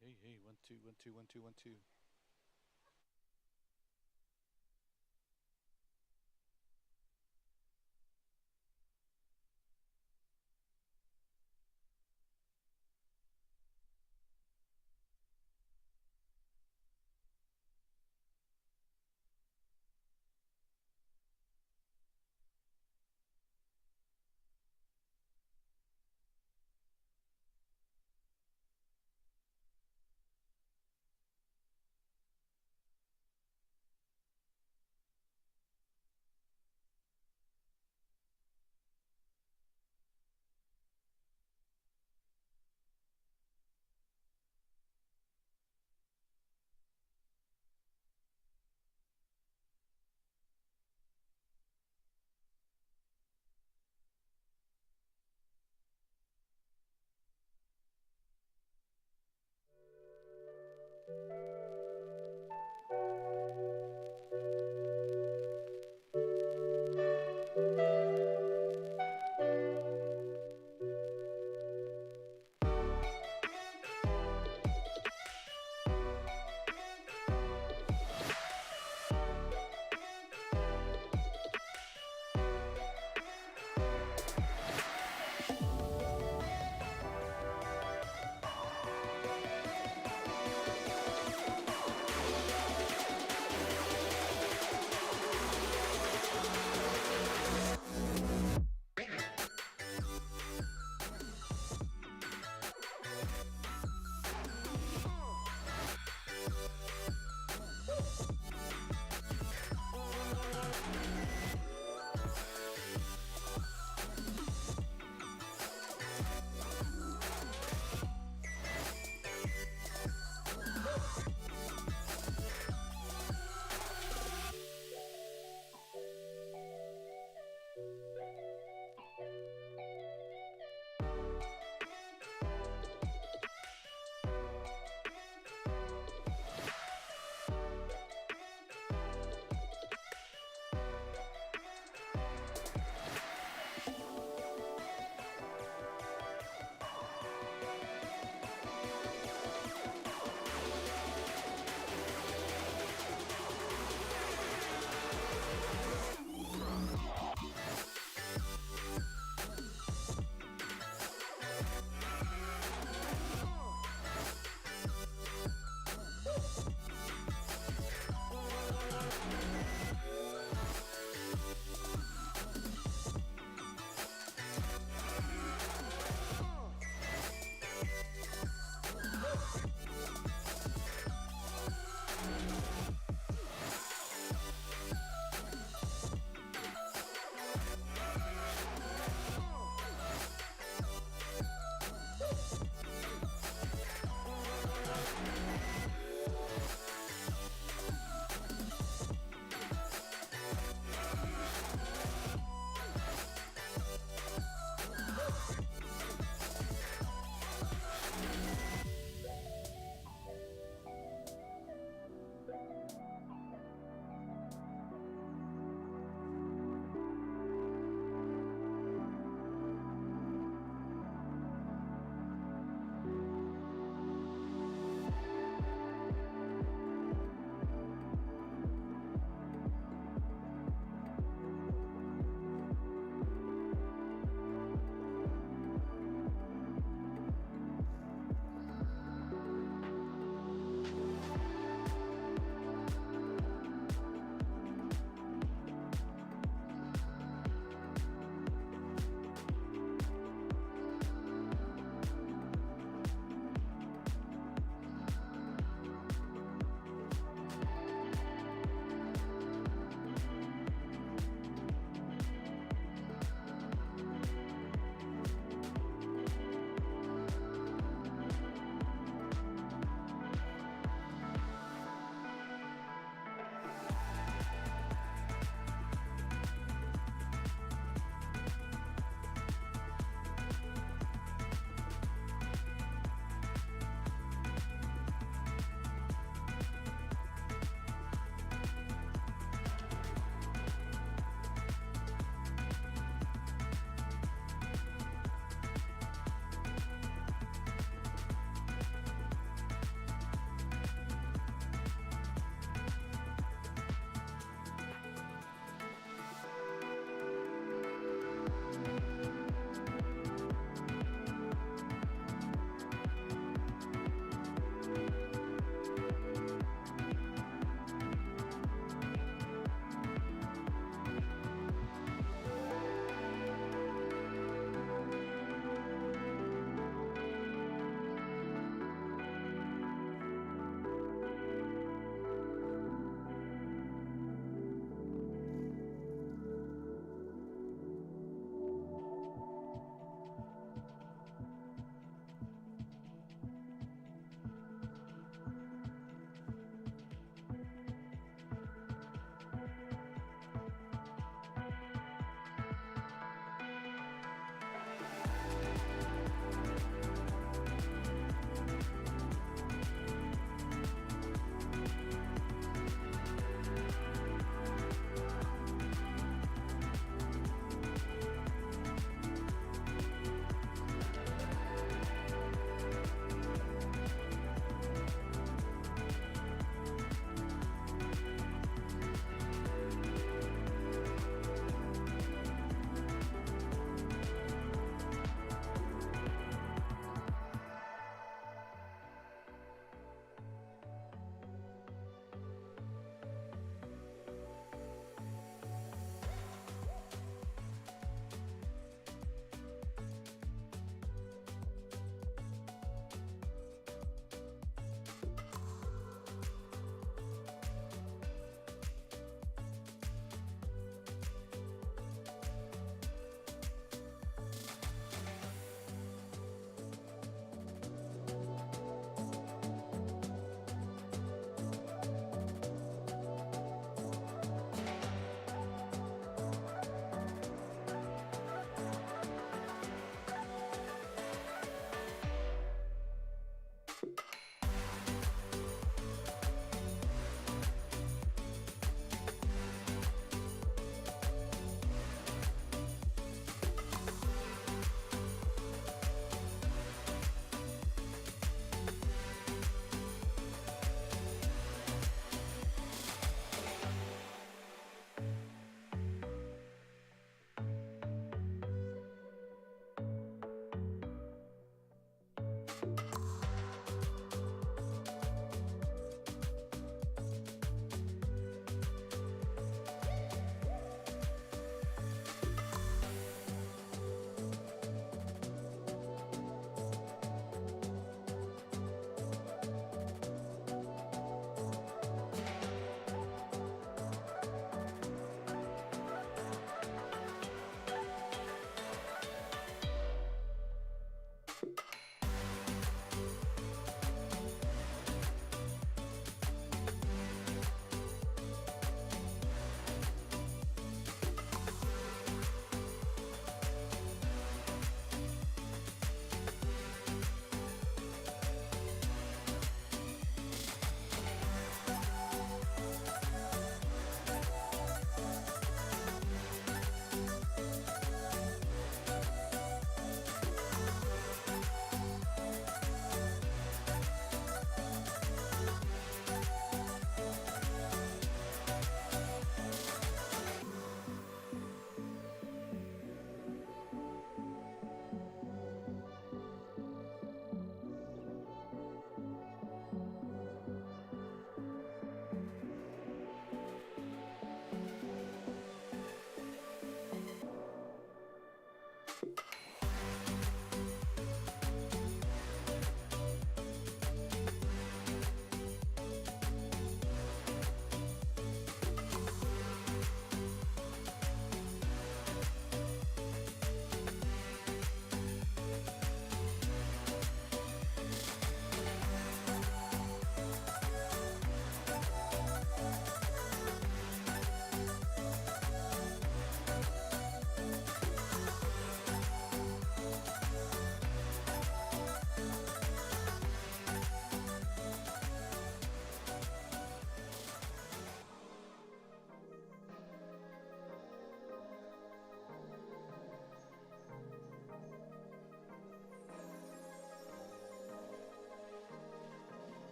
Hey, hey, 1 2 1 2 1 2 1 2.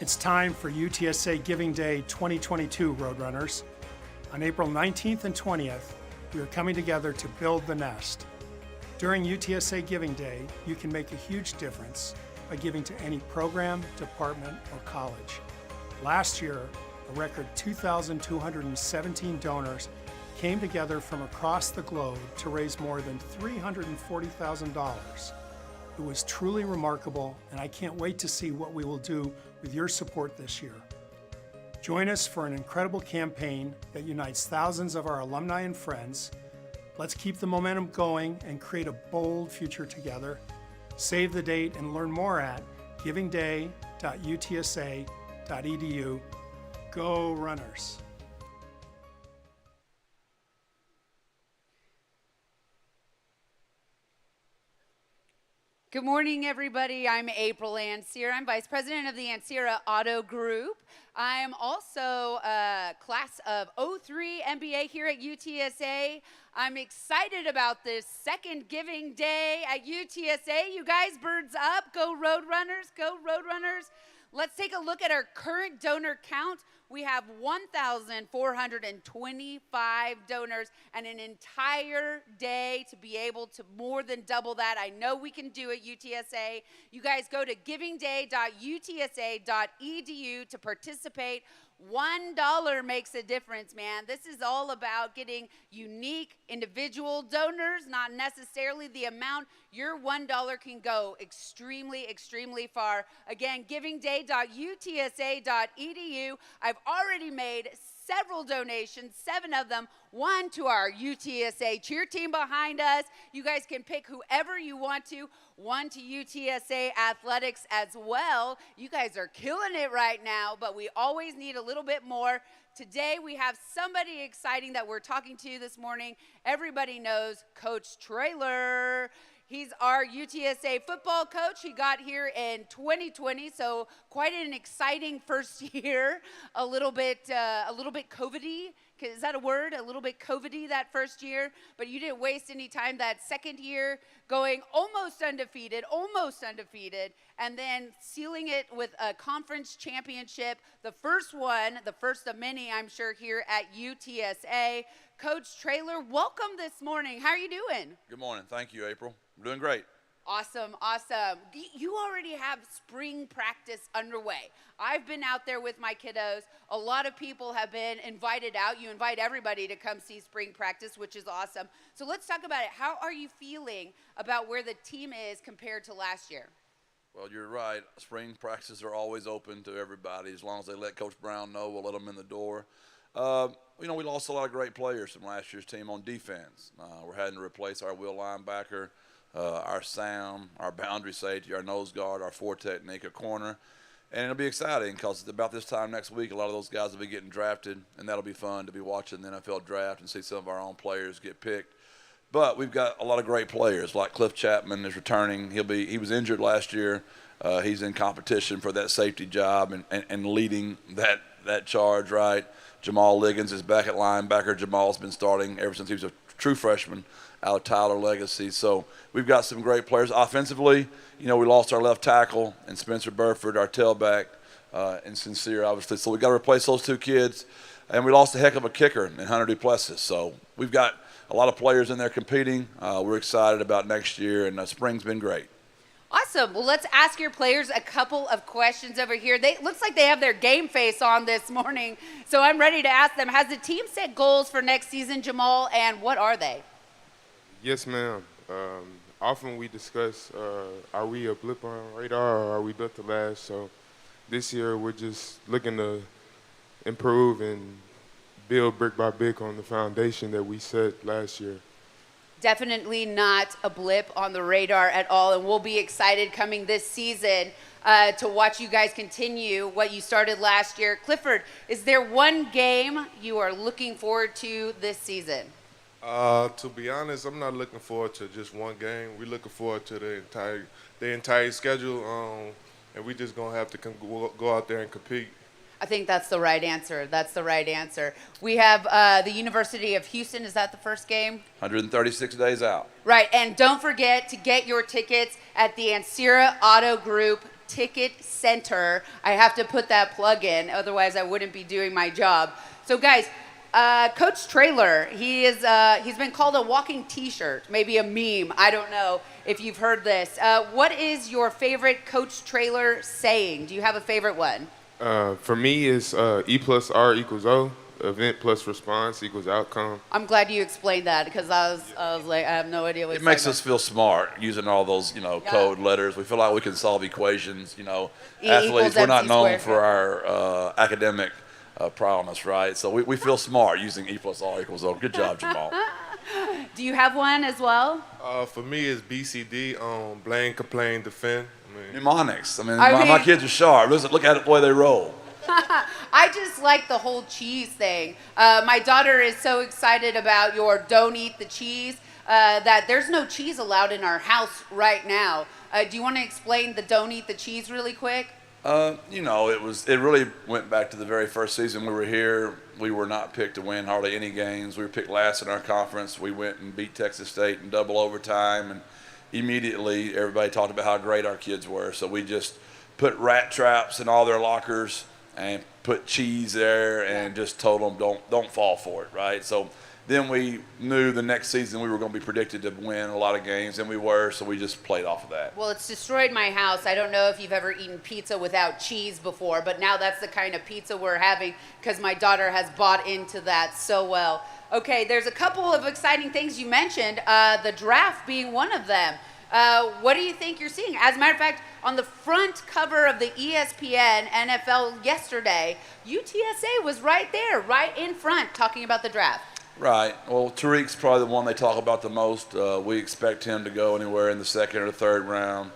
It's time for UTSA Giving Day 2022, Roadrunners. On April 19th and 20th, we are coming together to build the nest. During UTSA Giving Day, you can make a huge difference by giving to any program, department, or college. Last year, a record 2,217 donors came together from across the globe to raise more than $340,000. It was truly remarkable, and I can't wait to see what we will do with your support this year. Join us for an incredible campaign that unites thousands of our alumni and friends. Let's keep the momentum going and create a bold future together. Save the date and learn more at givingday.utsa.edu. Go Runners! Good morning, everybody. I'm April Ancira. I'm Vice President of the Ancira Auto Group. I'm also a class of 03 MBA here at UTSA. I'm excited about this second Giving Day at UTSA. You guys, birds up. Go Roadrunners. Go Roadrunners. Let's take a look at our current donor count. We have 1,425 donors and an entire day to be able to more than double that. I know we can do it, UTSA. You guys go to givingday.utsa.edu to participate. $1 makes a difference, man. This is all about getting unique individual donors, not necessarily the amount. Your $1 can go extremely, extremely far. Again, givingday.utsa.edu. I've already made several donations, 7 of them, one to our UTSA cheer team behind us. You guys can pick whoever you want to, one to UTSA athletics as well. You guys are killing it right now, but we always need a little bit more. Today we have somebody exciting that we're talking to this morning. Everybody knows Coach Traylor. He's our UTSA football coach. He got here in 2020, so quite an exciting first year. A little bit COVID-y. Is that a word? A little bit COVID-y that first year, but you didn't waste any time that second year going almost undefeated, and then sealing it with a conference championship, the first one, the first of many, I'm sure, here at UTSA. Coach Traylor, welcome this morning. How are you doing? Good morning. Thank you, April. I'm doing great. Awesome, awesome. You already have spring practice underway. I've been out there with my kiddos. A lot of people have been invited out. You invite everybody to come see spring practice, which is awesome. So let's talk about it. How are you feeling about where the team is compared to last year? Well, you're right. Spring practices are always open to everybody. As long as they let Coach Brown know, we'll let them in the door. We lost a lot of great players from last year's team on defense. We're having to replace our will linebacker, our Sam, our boundary safety, our nose guard, our 4 technique, a corner. And it'll be exciting because about this time next week, a lot of those guys will be getting drafted, and that'll be fun to be watching the NFL draft and see some of our own players get picked. But we've got a lot of great players, like Cliff Chapman is returning. He was injured last year. He's in competition for that safety job and leading that charge, right? Jamal Liggins is back at linebacker. Jamal's been starting ever since he was a true freshman out of Tyler Legacy. So we've got some great players. Offensively, we lost our left tackle and Spencer Burford, our tailback, and Sincere, obviously. So we got to replace those 2 kids. And we lost a heck of a kicker in Hunter Duplessis. So we've got a lot of players in there competing. We're excited about next year, and spring's been great. Awesome. Well, let's ask your players a couple of questions over here. Looks like they have their game face on this morning, so I'm ready to ask them. Has the team set goals for next season, Jamal, and what are they? Yes, ma'am. Often we discuss, are we a blip on radar or are we built to last? So this year we're just looking to improve and build brick by brick on the foundation that we set last year. Definitely not a blip on the radar at all, and we'll be excited coming this season to watch you guys continue what you started last year. Clifford, is there one game you are looking forward to this season? To be honest, I'm not looking forward to just one game. We're looking forward to the entire schedule, and we just gonna have to go out there and compete. I think that's the right answer. That's the right answer. We have the University of Houston. Is that the first game? 136 days out. Right, and don't forget to get your tickets at the Ancira Auto Group Ticket Center. I have to put that plug in, otherwise I wouldn't be doing my job. So guys, Coach Traylor, he's been called a walking T-shirt, maybe a meme. I don't know if you've heard this. What is your favorite Coach Traylor saying? Do you have a favorite one? For me, it's E plus R equals O. Event plus response equals outcome. I'm glad you explained that because I was like, I have no idea what It makes us feel smart using all those, code letters. We feel like we can solve equations. Athletes, we're not known for our academic prowess, right? So we feel smart using E plus R equals O. Good job, Jamal. Do you have one as well? For me, it's BCD, blame, complain, defend. Mnemonics. My kids are sharp. Look at it the way they roll. I just like the whole cheese thing. My daughter is so excited about your don't eat the cheese that there's no cheese allowed in our house right now. Do you want to explain the don't eat the cheese really quick? It really went back to the very first season we were here. We were not picked to win hardly any games. We were picked last in our conference. We went and beat Texas State in double overtime, and immediately everybody talked about how great our kids were. So we just put rat traps in all their lockers and put cheese there and just told them don't fall for it, right? So then we knew the next season we were going to be predicted to win a lot of games, and we were, so we just played off of that. Well, it's destroyed my house. I don't know if you've ever eaten pizza without cheese before, but now that's the kind of pizza we're having because my daughter has bought into that so well. Okay, there's a couple of exciting things you mentioned, the draft being one of them. What do you think you're seeing? As a matter of fact, on the front cover of the ESPN NFL yesterday, UTSA was right there, right in front, talking about the draft. Right. Well, Tariq's probably the one they talk about the most. We expect him to go anywhere in the second or third round.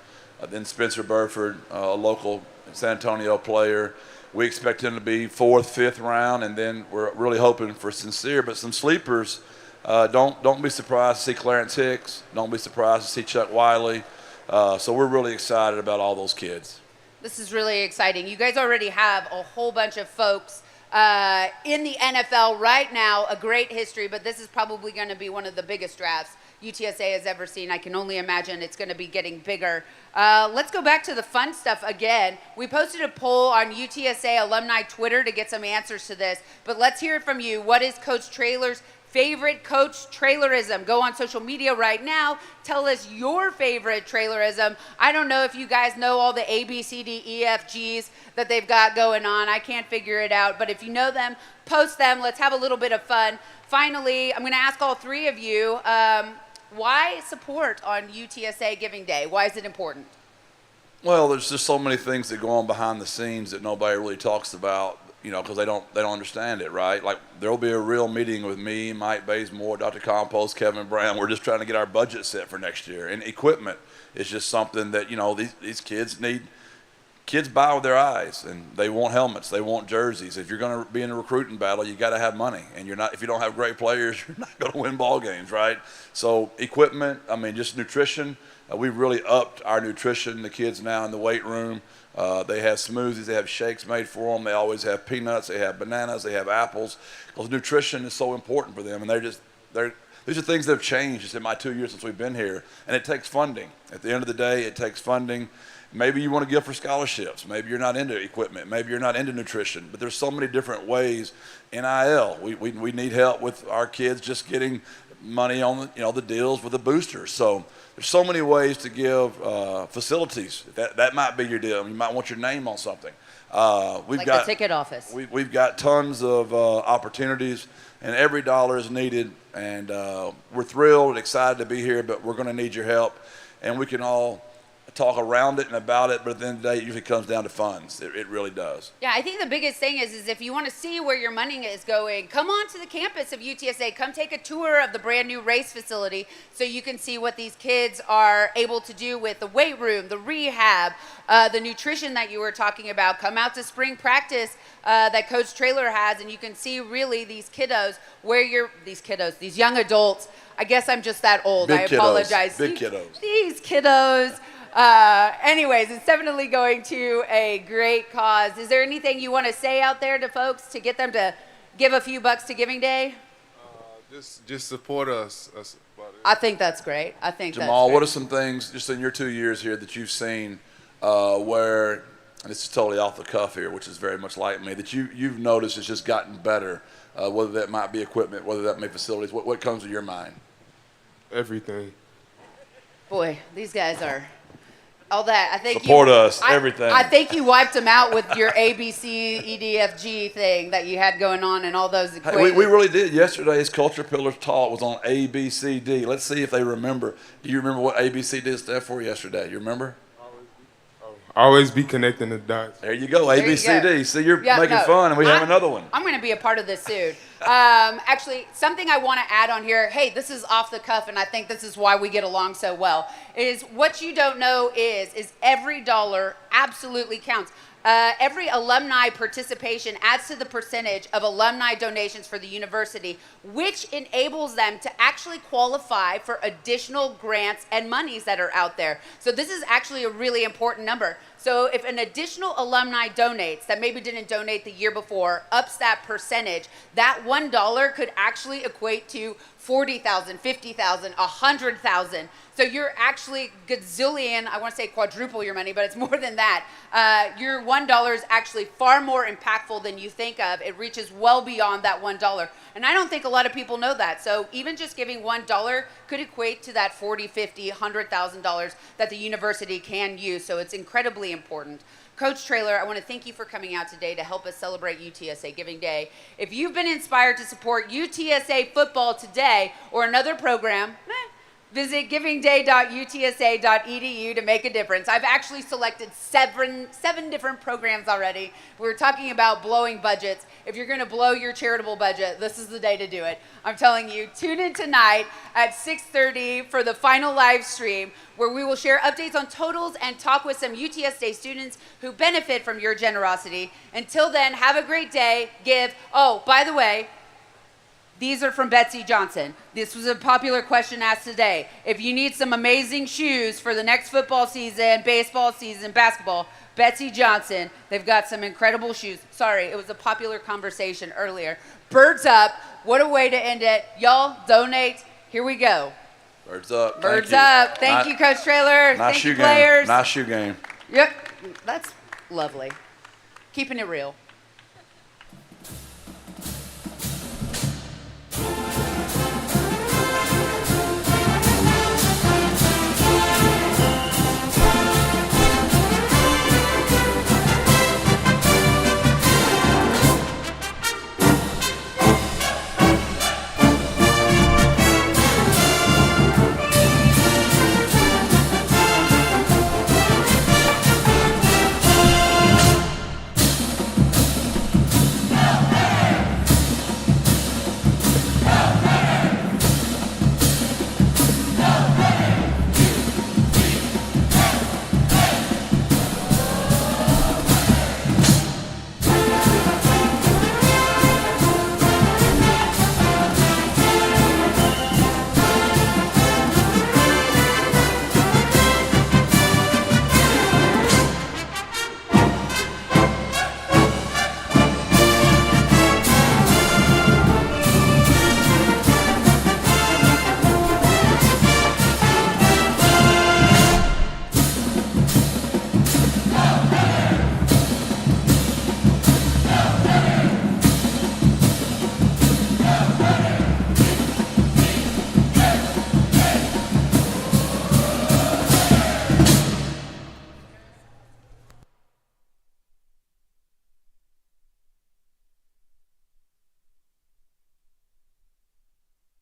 Then Spencer Burford, a local San Antonio player. We expect him to be fourth, fifth round, and then we're really hoping for Sincere. But some sleepers, don't be surprised to see Clarence Hicks. Don't be surprised to see Chuck Wiley. So we're really excited about all those kids. This is really exciting. You guys already have a whole bunch of folks in the NFL right now, a great history, but this is probably going to be one of the biggest drafts UTSA has ever seen. I can only imagine it's going to be getting bigger. Let's go back to the fun stuff again. We posted a poll on UTSA alumni Twitter to get some answers to this, but let's hear it from you. What is Coach Traylor's favorite Coach Trailerism? Go on social media right now. Tell us your favorite Trailerism. I don't know if you guys know all the A, B, C, D, E, F, Gs that they've got going on. I can't figure it out, but if you know them, post them. Let's have a little bit of fun. Finally, I'm going to ask all three of you, why support on UTSA Giving Day? Why is it important? Well, there's just so many things that go on behind the scenes that nobody really talks about, because they don't understand it, right? Like there'll be a real meeting with me, Mike Bazemore, Dr. Compost, Kevin Brown. We're just trying to get our budget set for next year. And equipment is just something that, these kids need. Kids buy with their eyes, and they want helmets, they want jerseys. If you're going to be in a recruiting battle, you got to have money. And if you don't have great players, you're not going to win ball games, right? So equipment, just nutrition. We've really upped our nutrition. The kids now in the weight room, they have smoothies, they have shakes made for them. They always have peanuts, they have bananas, they have apples. Because nutrition is so important for them, and these are things that have changed just in my 2 years since we've been here. And it takes funding. At the end of the day, it takes funding. Maybe you want to give for scholarships. Maybe you're not into equipment. Maybe you're not into nutrition. But there's so many different ways. NIL, we need help with our kids just getting money on the deals with the boosters. So there's so many ways to give facilities. That might be your deal. You might want your name on something. We've got the ticket office. We've got tons of opportunities, and every dollar is needed. And we're thrilled and excited to be here, but we're going to need your help. And we can all talk around it and about it, but at the end of the day, it usually comes down to funds. It really does. Yeah, I think the biggest thing is if you want to see where your money is going, come on to the campus of UTSA. Come take a tour of the brand new race facility so you can see what these kids are able to do with the weight room, the rehab, the nutrition that you were talking about. Come out to spring practice that Coach Traylor has, and you can see really these kiddos, these young adults. I guess I'm just that old. Big I kiddos. apologize. Big kiddos. These kiddos. Anyways, it's definitely going to a great cause. Is there anything you want to say out there to folks to get them to give a few bucks to Giving Day? Just support us. I think that's great. Jamal, what are some things just in your 2 years here that you've seen where, and this is totally off the cuff here, which is very much like me, that you've noticed it's just gotten better, whether that might be equipment, whether that may be facilities? What comes to your mind? Everything. Boy, these guys are all that. I think Support us, everything. I think you wiped them out with your ABC, EDFG thing that you had going on and all those Hey, equations. we really did. Yesterday's Culture Pillars talk was on ABCD. Let's see if they remember. Do you remember what ABCD stood for yesterday? You remember? Always be connecting the dots. There you go, There you ABCD. go. See, you're Yeah, making no, fun, and we have another one. I'm going to be a part of this soon. Actually, something I want to add on here, hey, this is off the cuff, and I think this is why we get along so well, is what you don't know is every dollar absolutely counts. Every alumni participation adds to the percentage of alumni donations for the university, which enables them to actually qualify for additional grants and monies that are out there. So this is actually a really important number. So if an additional alumni donates that maybe didn't donate the year before, ups that percentage, that $1 could actually equate to 40,000, 50,000, 100,000. So you're actually gazillion, I want to say quadruple your money, but it's more than that. Your $1 is actually far more impactful than you think of. It reaches well beyond that $1. And I don't think a lot of people know that. So even just giving $1 could equate to that $40, $50, $100,000 that the university can use. So it's incredibly important. Coach Traylor, I want to thank you for coming out today to help us celebrate UTSA Giving Day. If you've been inspired to support UTSA football today or another program, visit givingday.utsa.edu to make a difference. I've actually selected seven different programs already. We were talking about blowing budgets. If you're going to blow your charitable budget, this is the day to do it. I'm telling you, tune in tonight at 6:30 for the final live stream where we will share updates on totals and talk with some UTSA students who benefit from your generosity. Until then, have a great day. Give. Oh, by the way, these are from Betsy Johnson. This was a popular question asked today. If you need some amazing shoes for the next football season, baseball season, basketball, Betsy Johnson, they've got some incredible shoes. Sorry, it was a popular conversation earlier. Birds up. What a way to end it. Y'all, donate. Here we go. Birds up. Birds up. Thank you, Coach Traylor. Nice Thank you, shoe game. players. Nice shoe game. Yep, that's lovely. Keeping it real.